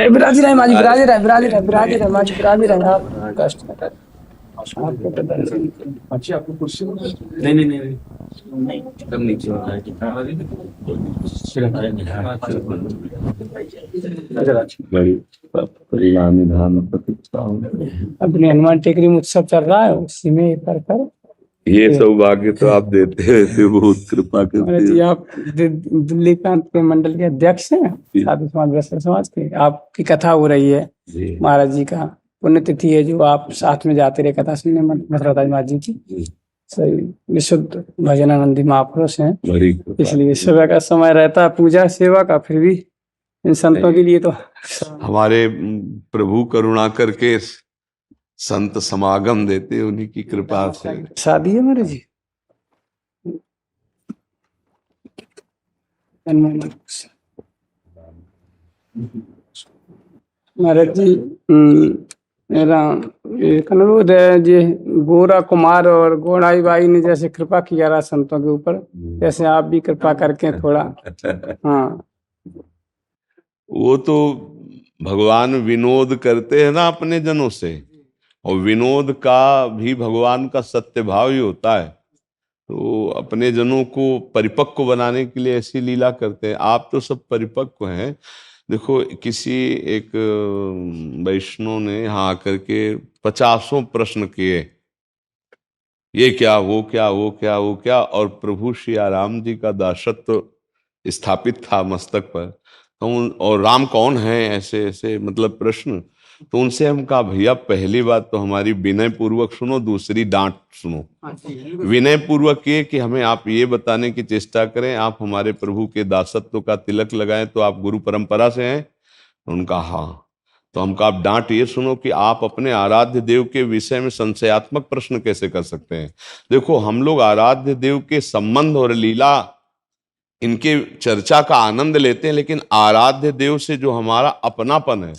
विराजी रहे माजी, विराजी रहे, विराजी रहे, विराजी रहे माजी, विराजी रहे। आप कष्ट न करें। आपको तो दर्शन अच्छी, आपको कुर्सी नहीं नहीं नहीं नहीं कम नीचे अपने हनुमान टेकरी में उत्सव चल रहा है, उसी में कर कर ये सौभाग्य तो आप देते रहते, बहुत कृपा करते जी। हैं। आप दिल्ली प्रांत के मंडल के अध्यक्ष हैं, साधु समाज वैश्य समाज के। आपकी कथा हो रही है महाराज जी का पुण्यतिथि है, जो आप साथ में जाते रहे कथा सुनने मथुरा महाराज जी की। सही विशुद्ध भजनानंदी महापुरुष हैं, इसलिए सुबह का समय रहता है पूजा सेवा का, फिर भी इन संतों के लिए तो हमारे प्रभु करुणा करके संत समागम देते, उन्हीं की कृपा से शादी है महाराज जी। महाराज जी अनुरोध है जी, गोरा कुमार और गोड़ाई बाई ने जैसे कृपा किया रहा संतों के ऊपर, जैसे आप भी कृपा करके थोड़ा। हाँ, वो तो भगवान विनोद करते हैं ना अपने जनों से, और विनोद का भी भगवान का सत्य भाव ही होता है। तो अपने जनों को परिपक्व बनाने के लिए ऐसी लीला करते हैं। आप तो सब परिपक्व हैं। देखो, किसी एक वैष्णव ने यहाँ आकर के 50 प्रश्न किए, ये क्या, वो क्या, वो क्या, वो क्या, और प्रभु श्री राम जी का दासत्व स्थापित था मस्तक पर। तो और राम कौन है, ऐसे ऐसे मतलब प्रश्न। तो उनसे हम कहा, भैया पहली बात तो हमारी विनय पूर्वक सुनो, दूसरी डांट सुनो। विनय पूर्वक ये कि हमें आप ये बताने की चेष्टा करें, आप हमारे प्रभु के दासत्व का तिलक लगाएं तो आप गुरु परंपरा से हैं। उनका हाँ। तो हमका आप डांट ये सुनो कि आप अपने आराध्य देव के विषय में संशयात्मक प्रश्न कैसे कर सकते हैं। देखो, हम लोग आराध्य देव के संबंध और लीला इनके चर्चा का आनंद लेते हैं, लेकिन आराध्य देव से जो हमारा अपनापन है,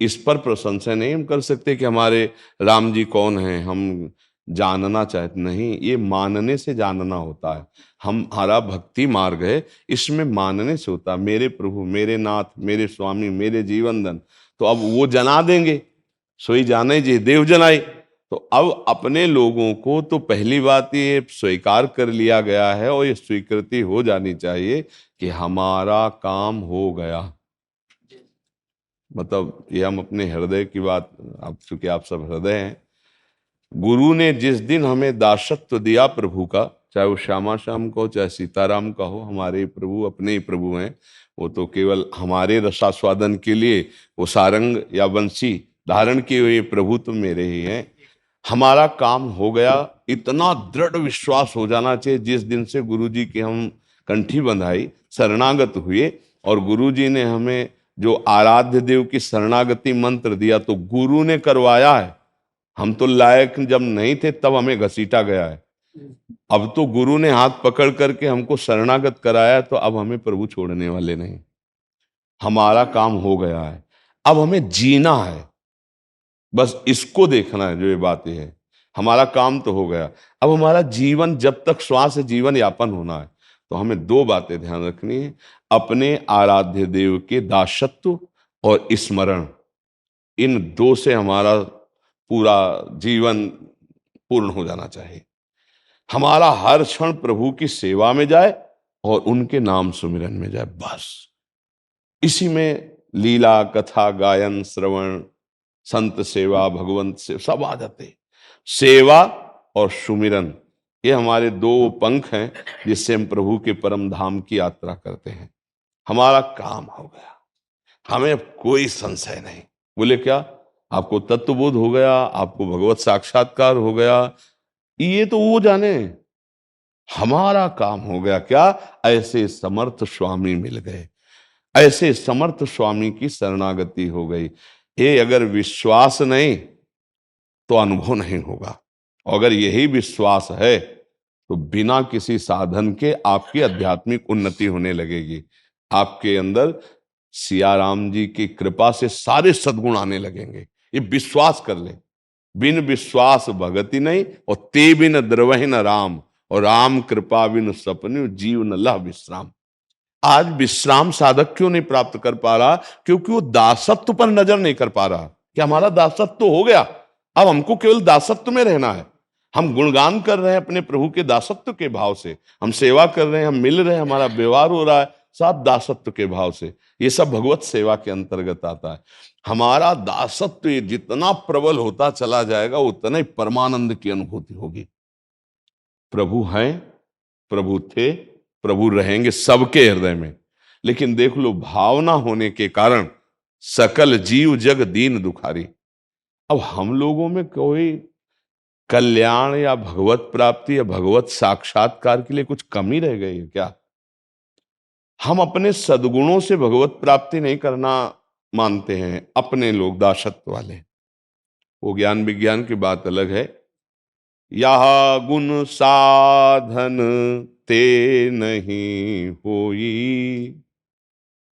इस पर प्रशंसा नहीं हम कर सकते कि हमारे राम जी कौन हैं, हम जानना चाहते नहीं। ये मानने से जानना होता है। हमारा भक्ति मार्ग है, इसमें मानने से होता है। मेरे प्रभु, मेरे नाथ, मेरे स्वामी, मेरे जीवन धन, तो अब वो जना देंगे, सोई जाने जी देव जनाई। तो अब अपने लोगों को तो पहली बात ये स्वीकार कर लिया गया है, और ये स्वीकृति हो जानी चाहिए कि हमारा काम हो गया। मतलब ये हम अपने हृदय की बात, अब चूंकि आप सब हृदय हैं, गुरु ने जिस दिन हमें दासत्व दिया प्रभु का, चाहे वो श्यामा श्याम का हो, चाहे सीताराम का हो, हमारे प्रभु अपने ही प्रभु हैं। वो तो केवल हमारे रसास्वादन के लिए वो सारंग या बंसी धारण किए हुए प्रभु तो मेरे ही हैं। हमारा काम हो गया, इतना दृढ़ विश्वास हो जाना चाहिए। जिस दिन से गुरु जी की हम कंठी बंधाई, शरणागत हुए, और गुरु जी ने हमें जो आराध्य देव की शरणागति मंत्र दिया, तो गुरु ने करवाया है। हम तो लायक जब नहीं थे तब हमें घसीटा गया है। अब तो गुरु ने हाथ पकड़ करके हमको शरणागत कराया, तो अब हमें प्रभु छोड़ने वाले नहीं। हमारा काम हो गया है, अब हमें जीना है, बस इसको देखना है। जो ये बात है, हमारा काम तो हो गया, अब हमारा जीवन जब तक श्वास जीवन यापन होना है, तो हमें दो बातें ध्यान रखनी है। अपने आराध्य देव के दासत्व और स्मरण, इन दो से हमारा पूरा जीवन पूर्ण हो जाना चाहिए। हमारा हर क्षण प्रभु की सेवा में जाए और उनके नाम सुमिरन में जाए, बस इसी में लीला कथा गायन श्रवण संत सेवा भगवंत से सब आ जाते। सेवा और सुमिरन, ये हमारे दो पंख हैं जिससे हम प्रभु के परम धाम की यात्रा करते हैं। हमारा काम हो गया, हमें अब कोई संशय नहीं। बोले क्या, आपको तत्वबोध हो गया, आपको भगवत साक्षात्कार हो गया, ये तो वो जाने। हमारा काम हो गया क्या, ऐसे समर्थ स्वामी मिल गए, ऐसे समर्थ स्वामी की शरणागति हो गई। ये अगर विश्वास नहीं तो अनुभव नहीं होगा। अगर यही विश्वास है तो बिना किसी साधन के आपकी आध्यात्मिक उन्नति होने लगेगी। आपके अंदर सिया राम जी की कृपा से सारे सद्गुण आने लगेंगे। ये विश्वास कर ले। बिन विश्वास भगति नहीं, और ते बिन द्रवहि न राम, और राम कृपा बिनु सपने जीव न लह विश्राम। आज विश्राम साधक क्यों नहीं प्राप्त कर पा रहा? क्योंकि वो दासत्व पर नजर नहीं कर पा रहा कि हमारा दासत्व हो गया, अब हमको केवल दासत्व में रहना है। हम गुणगान कर रहे हैं अपने प्रभु के दासत्व के भाव से, हम सेवा कर रहे हैं, हम मिल रहे हैं, हमारा व्यवहार हो रहा है सब दासत्व के भाव से। ये सब भगवत सेवा के अंतर्गत आता है। हमारा दासत्व जितना प्रबल होता चला जाएगा उतना ही परमानंद की अनुभूति होगी। प्रभु हैं, प्रभु थे, प्रभु रहेंगे सबके हृदय में। लेकिन देख लो, भावना होने के कारण सकल जीव जग दीन दुखारी। अब हम लोगों में कोई कल्याण या भगवत प्राप्ति या भगवत साक्षात्कार के लिए कुछ कमी रह गई है क्या? हम अपने सद्गुणों से भगवत प्राप्ति नहीं करना मानते हैं अपने लोग, दासत्व वाले। वो ज्ञान विज्ञान की बात अलग है। यह गुण साधन ते नहीं होई,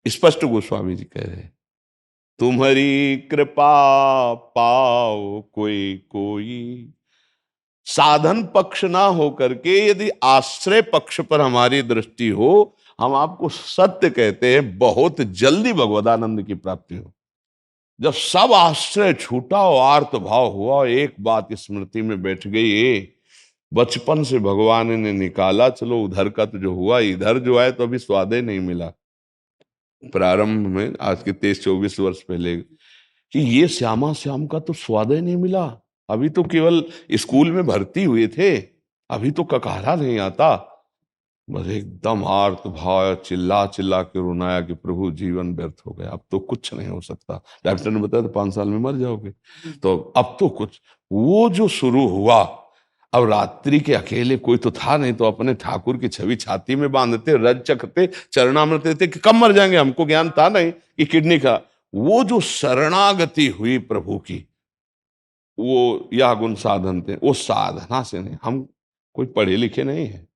स्पष्ट गोस्वामी जी कह रहे हैं, तुम्हारी कृपा पाओ कोई कोई। साधन पक्ष ना हो करके यदि आश्रय पक्ष पर हमारी दृष्टि हो, हम आपको सत्य कहते हैं बहुत जल्दी भगवदानंद की प्राप्ति हो। जब सब आश्रय छूटा और आर्त भाव हुआ, एक बात स्मृति में बैठ गई, बचपन से भगवान ने निकाला, चलो उधर का तो जो हुआ, इधर जो है तो अभी स्वाद ही नहीं मिला। प्रारंभ में आज के 23-24 वर्ष पहले कि ये श्यामा श्याम का तो स्वाद ही नहीं मिला, अभी तो केवल स्कूल में भर्ती हुए थे, अभी तो ककारा नहीं आता। बस एकदम आर्त भाव, चिल्ला चिल्ला के रोनाया कि प्रभु जीवन व्यर्थ हो गया, अब तो कुछ नहीं हो सकता। डॉक्टर ने बताया तो 5 साल में मर जाओगे, तो अब तो कुछ। वो जो शुरू हुआ, अब रात्रि के अकेले कोई तो था नहीं, तो अपने ठाकुर की छवि छाती में बांधते, रज चखते, चरणामृत देते कि कब मर जाएंगे, हमको ज्ञान था नहीं कि किडनी का। वो जो शरणागति हुई प्रभु की, वो यह गुण साधन थे, वो साधना से नहीं। हम कोई पढ़े लिखे नहीं है,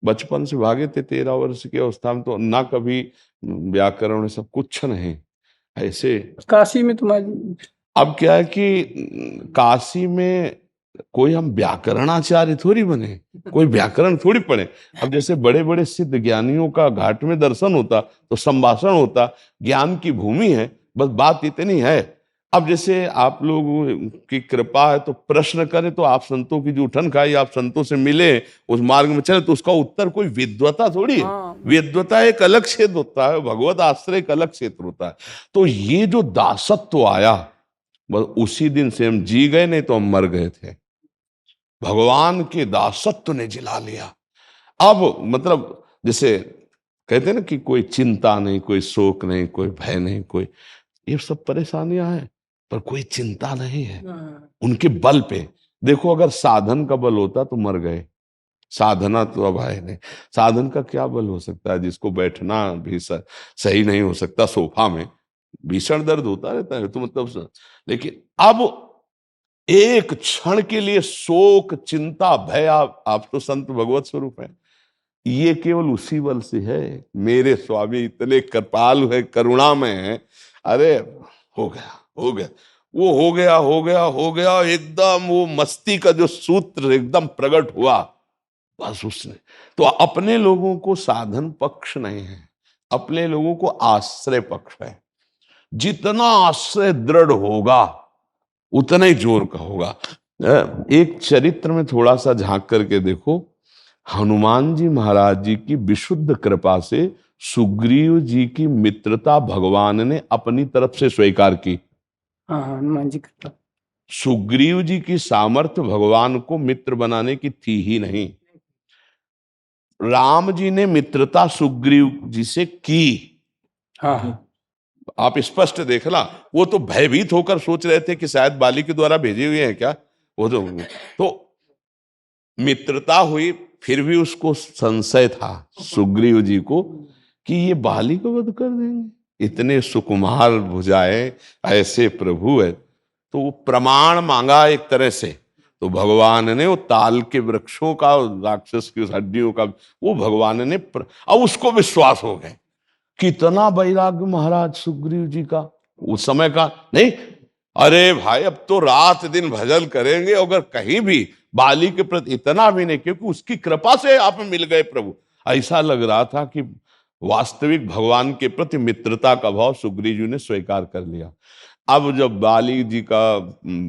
बचपन से भागे थे, 13 वर्ष की अवस्था में तो ना कभी व्याकरण सब कुछ नहीं ऐसे। काशी में तुम्हारी, अब क्या है कि काशी में कोई हम व्याकरणाचार्य थोड़ी बने, कोई व्याकरण थोड़ी पढ़े। अब जैसे बड़े बड़े सिद्ध ज्ञानियों का घाट में दर्शन होता तो संभाषण होता, ज्ञान की भूमि है, बस बात इतनी है। अब जैसे आप लोगों की कृपा है तो प्रश्न करें तो आप संतों की जो उठन खाई, आप संतों से मिले, उस मार्ग में चले, तो उसका उत्तर कोई विद्वता थोड़ी है। विद्वता एक अलग क्षेत्र होता है, भगवत आश्रय एक अलग क्षेत्र होता है। तो ये जो दासत्व आया, बस उसी दिन से हम जी गए, नहीं तो हम मर गए थे। भगवान के दासत्व ने जिला लिया। अब मतलब जैसे कहते हैं ना कि कोई चिंता नहीं, कोई शोक नहीं, कोई भय नहीं, कोई, ये सब परेशानियां हैं पर कोई चिंता नहीं है उनके बल पे। देखो, अगर साधन का बल होता तो मर गए, साधना तो अब है नहीं। साधन का क्या बल हो सकता है, जिसको बैठना भी सही नहीं हो सकता, सोफा में भीषण दर्द होता रहता है, तो मतलब। लेकिन अब एक क्षण के लिए शोक, चिंता, भय, आप तो संत भगवत स्वरूप हैं, ये केवल उसी बल से है। मेरे स्वामी इतने कृपालु है, करुणामय है। अरे हो गया, हो गया, वो हो गया, हो गया, हो गया, एकदम वो मस्ती का जो सूत्र एकदम प्रकट हुआ, बस उसने। तो अपने लोगों को साधन पक्ष नहीं है, अपने लोगों को आश्रय पक्ष है। जितना आश्रय दृढ़ होगा उतना ही जोर का होगा। एक चरित्र में थोड़ा सा झांक करके देखो, हनुमान जी महाराज जी की विशुद्ध कृपा से सुग्रीव जी की मित्रता भगवान ने अपनी तरफ से स्वीकार की। हाँ, हनुमान जी कृपा। सुग्रीव जी की सामर्थ्य भगवान को मित्र बनाने की थी ही नहीं। राम जी ने मित्रता सुग्रीव जी से की। हाँ, आप स्पष्ट देखना, वो तो भयभीत होकर सोच रहे थे कि शायद बाली के द्वारा भेजे हुए हैं क्या, वो तो मित्रता हुई, फिर भी उसको संशय था सुग्रीव जी को कि ये बाली को वध कर देंगे, इतने सुकुमार भुजाएं, ऐसे प्रभु है। तो वो प्रमाण मांगा एक तरह से, तो भगवान ने वो ताल के वृक्षों का, राक्षस की हड्डियों का, वो भगवान ने अब उसको विश्वास हो गए। कितना वैराग्य महाराज सुग्रीव जी का, उस समय का नहीं, अरे भाई अब तो रात दिन भजन करेंगे, अगर कहीं भी बाली के प्रति इतना भी नहीं, क्योंकि उसकी कृपा से आप मिल गए प्रभु। ऐसा लग रहा था कि वास्तविक भगवान के प्रति मित्रता का भाव सुग्रीव जी ने स्वीकार कर लिया। अब जब बाली जी का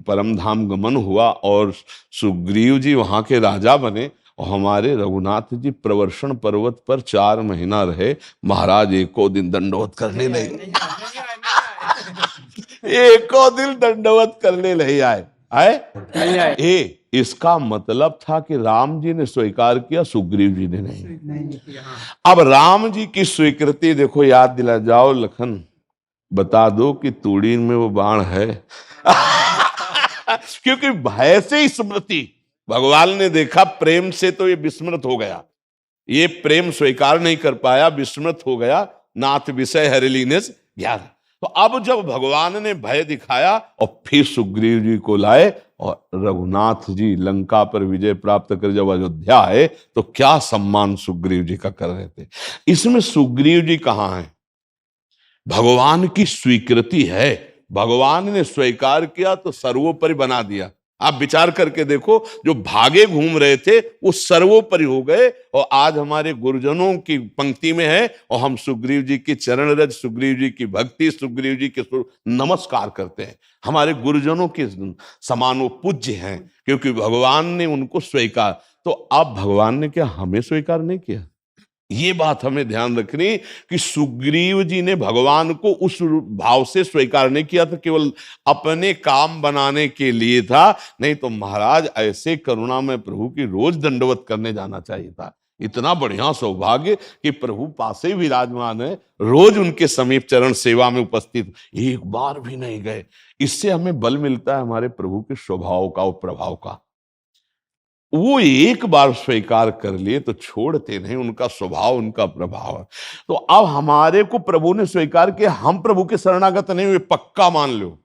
परम धाम गमन हुआ और सुग्रीव जी वहां के राजा बने और हमारे रघुनाथ जी प्रवर्षण पर्वत पर 4 महीना रहे, महाराज एको दिन दंडवत करने नहीं एको दिन दंडवत करने नहीं आए। नहीं आए। इसका मतलब था कि राम जी ने स्वीकार किया, सुग्रीव जी ने नहीं किया। अब राम जी की स्वीकृति देखो, याद दिला जाओ लखन, बता दो कि तूड़ी में वो बाण है क्योंकि भय से स्मृति, भगवान ने देखा प्रेम से तो ये विस्मृत हो गया, ये प्रेम स्वीकार नहीं कर पाया, विस्मृत हो गया, नाथ विषय हरिलीनेस ज्ञान। तो अब जब भगवान ने भय दिखाया और फिर सुग्रीव जी को लाए और रघुनाथ जी लंका पर विजय प्राप्त कर जब अयोध्या आए तो क्या सम्मान सुग्रीव जी का कर रहे थे। इसमें सुग्रीव जी कहां हैं? भगवान की स्वीकृति है, भगवान ने स्वीकार किया तो सर्वोपरि बना दिया। आप विचार करके देखो, जो भागे घूम रहे थे वो सर्वोपरि हो गए और आज हमारे गुरुजनों की पंक्ति में है और हम सुग्रीव जी की चरण रज, सुग्रीव जी की भक्ति, सुग्रीव जी के नमस्कार करते हैं। हमारे गुरुजनों के समान वो पूज्य हैं क्योंकि भगवान ने उनको स्वीकार। तो अब भगवान ने क्या हमें स्वीकार नहीं किया? ये बात हमें ध्यान रखनी कि सुग्रीव जी ने भगवान को उस भाव से स्वीकार नहीं किया था, केवल अपने काम बनाने के लिए था। नहीं तो महाराज ऐसे करुणा में प्रभु की रोज दंडवत करने जाना चाहिए था। इतना बढ़िया सौभाग्य कि प्रभु पासे ही विराजमान है, रोज उनके समीप चरण सेवा में उपस्थित, एक बार भी नहीं गए। इससे हमें बल मिलता है हमारे प्रभु के स्वभाव का और प्रभाव का। वो एक बार स्वीकार कर लिए तो छोड़ते नहीं, उनका स्वभाव, उनका प्रभाव है। तो अब हमारे को प्रभु ने स्वीकार किया, हम प्रभु के शरणागत नहीं हुए, पक्का मान लो।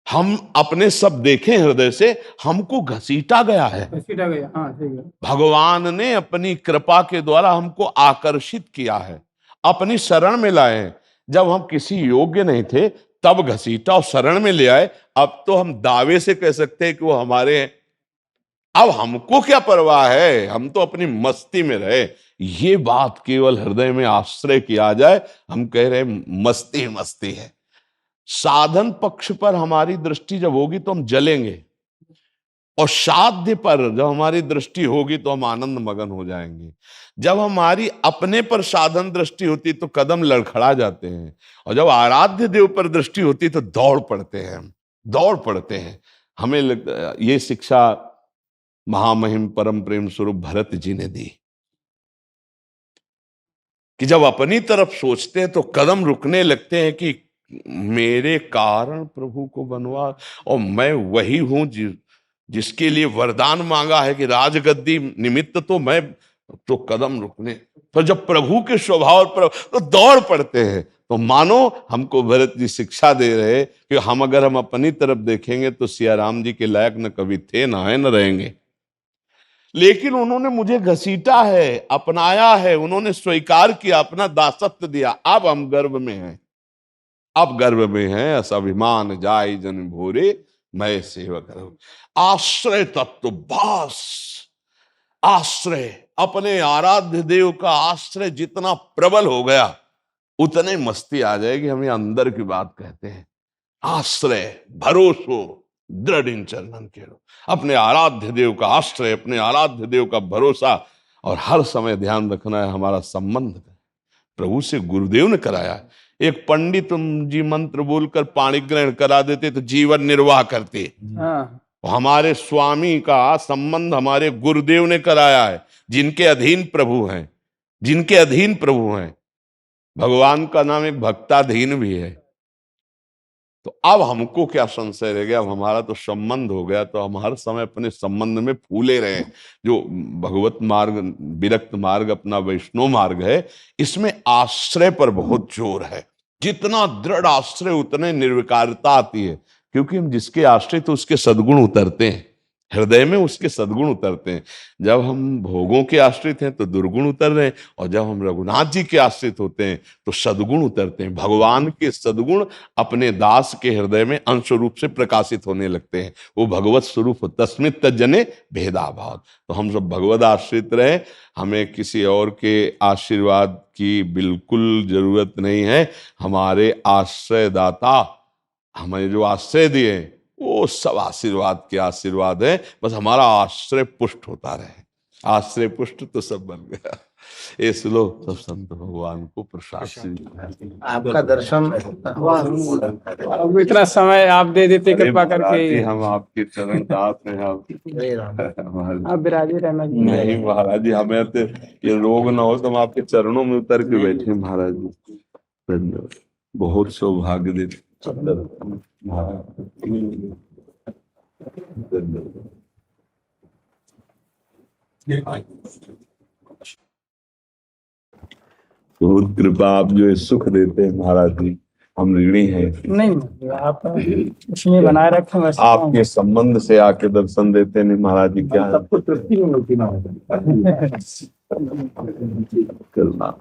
हम अपने सब देखें हृदय से, हमको घसीटा गया है, हाँ, ठीक है। भगवान ने अपनी कृपा के द्वारा हमको आकर्षित किया है, अपनी शरण में लाए हैं। जब हम किसी योग्य नहीं थे तब घसीटा और शरण में ले आए। अब तो हम दावे से कह सकते हैं कि वो हमारे हैं। अब हमको क्या परवाह है, हम तो अपनी मस्ती में रहे। ये बात केवल हृदय में आश्रय किया जाए। हम कह रहे मस्ती मस्ती है। साधन पक्ष पर हमारी दृष्टि जब होगी तो हम जलेंगे और साध्य पर जब हमारी दृष्टि होगी तो हम आनंद मगन हो जाएंगे। जब हमारी अपने पर साधन दृष्टि होती तो कदम लड़खड़ा जाते हैं और जब आराध्य देव पर दृष्टि होती तो दौड़ पड़ते हैं, दौड़ पड़ते हैं। हमें ये शिक्षा महामहिम परम प्रेम स्वरूप भरत जी ने दी कि जब अपनी तरफ सोचते हैं तो कदम रुकने लगते हैं कि मेरे कारण प्रभु को बनवा और मैं वही हूं जिसके लिए वरदान मांगा है कि राजगद्दी निमित्त तो मैं, तो कदम रुकने। तो जब प्रभु के स्वभाव पर तो दौड़ पड़ते हैं। तो मानो हमको भरत जी शिक्षा दे रहे कि हम अगर हम अपनी तरफ देखेंगे तो सिया राम जी के लायक न कभी थे, ना है, न रहेंगे। लेकिन उन्होंने मुझे घसीटा है, अपनाया है, उन्होंने स्वीकार किया, अपना दासत्व दिया। अब हम गर्व में हैं, अब गर्व में हैं। असाभिमान जाय जन भोरे मैं सेवा करूं। आश्रय तत्व, बस आश्रय, अपने आराध्य देव का आश्रय जितना प्रबल हो गया उतने मस्ती आ जाएगी। हम ये अंदर की बात कहते हैं, आश्रय, भरोसो दृढ़ इन चरणन केरो। अपने आराध्य देव का आश्रय, अपने आराध्य देव का भरोसा। और हर समय ध्यान रखना है हमारा संबंध प्रभु से गुरुदेव ने कराया। एक पंडित जी मंत्र बोलकर पाणी ग्रहण करा देते तो जीवन निर्वाह करते। हमारे स्वामी का संबंध हमारे गुरुदेव ने कराया है, जिनके अधीन प्रभु हैं, जिनके अधीन प्रभु हैं। भगवान का नाम एक भक्ताधीन भी है। तो अब हमको क्या संशय रह गया? अब हमारा तो संबंध हो गया, तो हम हर समय अपने संबंध में फूले रहे। जो भगवत मार्ग, विरक्त मार्ग, अपना वैष्णव मार्ग है, इसमें आश्रय पर बहुत जोर है। जितना दृढ़ आश्रय उतने निर्विकारता आती है, क्योंकि हम जिसके आश्रय तो उसके सद्गुण उतरते हैं। हृदय में उसके सद्गुण उतरते हैं। जब हम भोगों के आश्रित हैं तो दुर्गुण उतर रहे हैं, और जब हम रघुनाथ जी के आश्रित होते हैं तो सद्गुण उतरते हैं। भगवान के सद्गुण अपने दास के हृदय में अंश रूप से प्रकाशित होने लगते हैं। वो भगवत स्वरूप तस्मित तज्जने भेदाभाव। तो हम सब भगवत आश्रित रहे, हमें किसी और के आशीर्वाद की बिल्कुल जरूरत नहीं है। हमारे आश्रयदाता हमें जो आश्रय दिए वो सब आशीर्वाद के आशीर्वाद है। बस हमारा आश्रय पुष्ट होता रहे। आश्रय पुष्ट तो सब बन गया। ये सुनो, सब संत भगवान को प्रसाद से आपका दर्शन हुआ। अब इतना समय आप दे देते कृपा करके। हम आपके चरण दास हैं। आप विराजे रहना जी। नहीं महाराज जी, हमें तो ये रोग ना हो तो हम आपके चरणों में उतर के बैठे महाराज जी। धन्यवाद, बहुत सौभाग्य देते बहुत कृपा, आप जो सुख देते हैं महाराज जी, हम ऋणी हैं। नहीं, आप इसमें बनाए रखें बस। आपके संबंध से आके दर्शन देते नहीं महाराज जी, क्या सबको तृप्ति मिलती ना करना।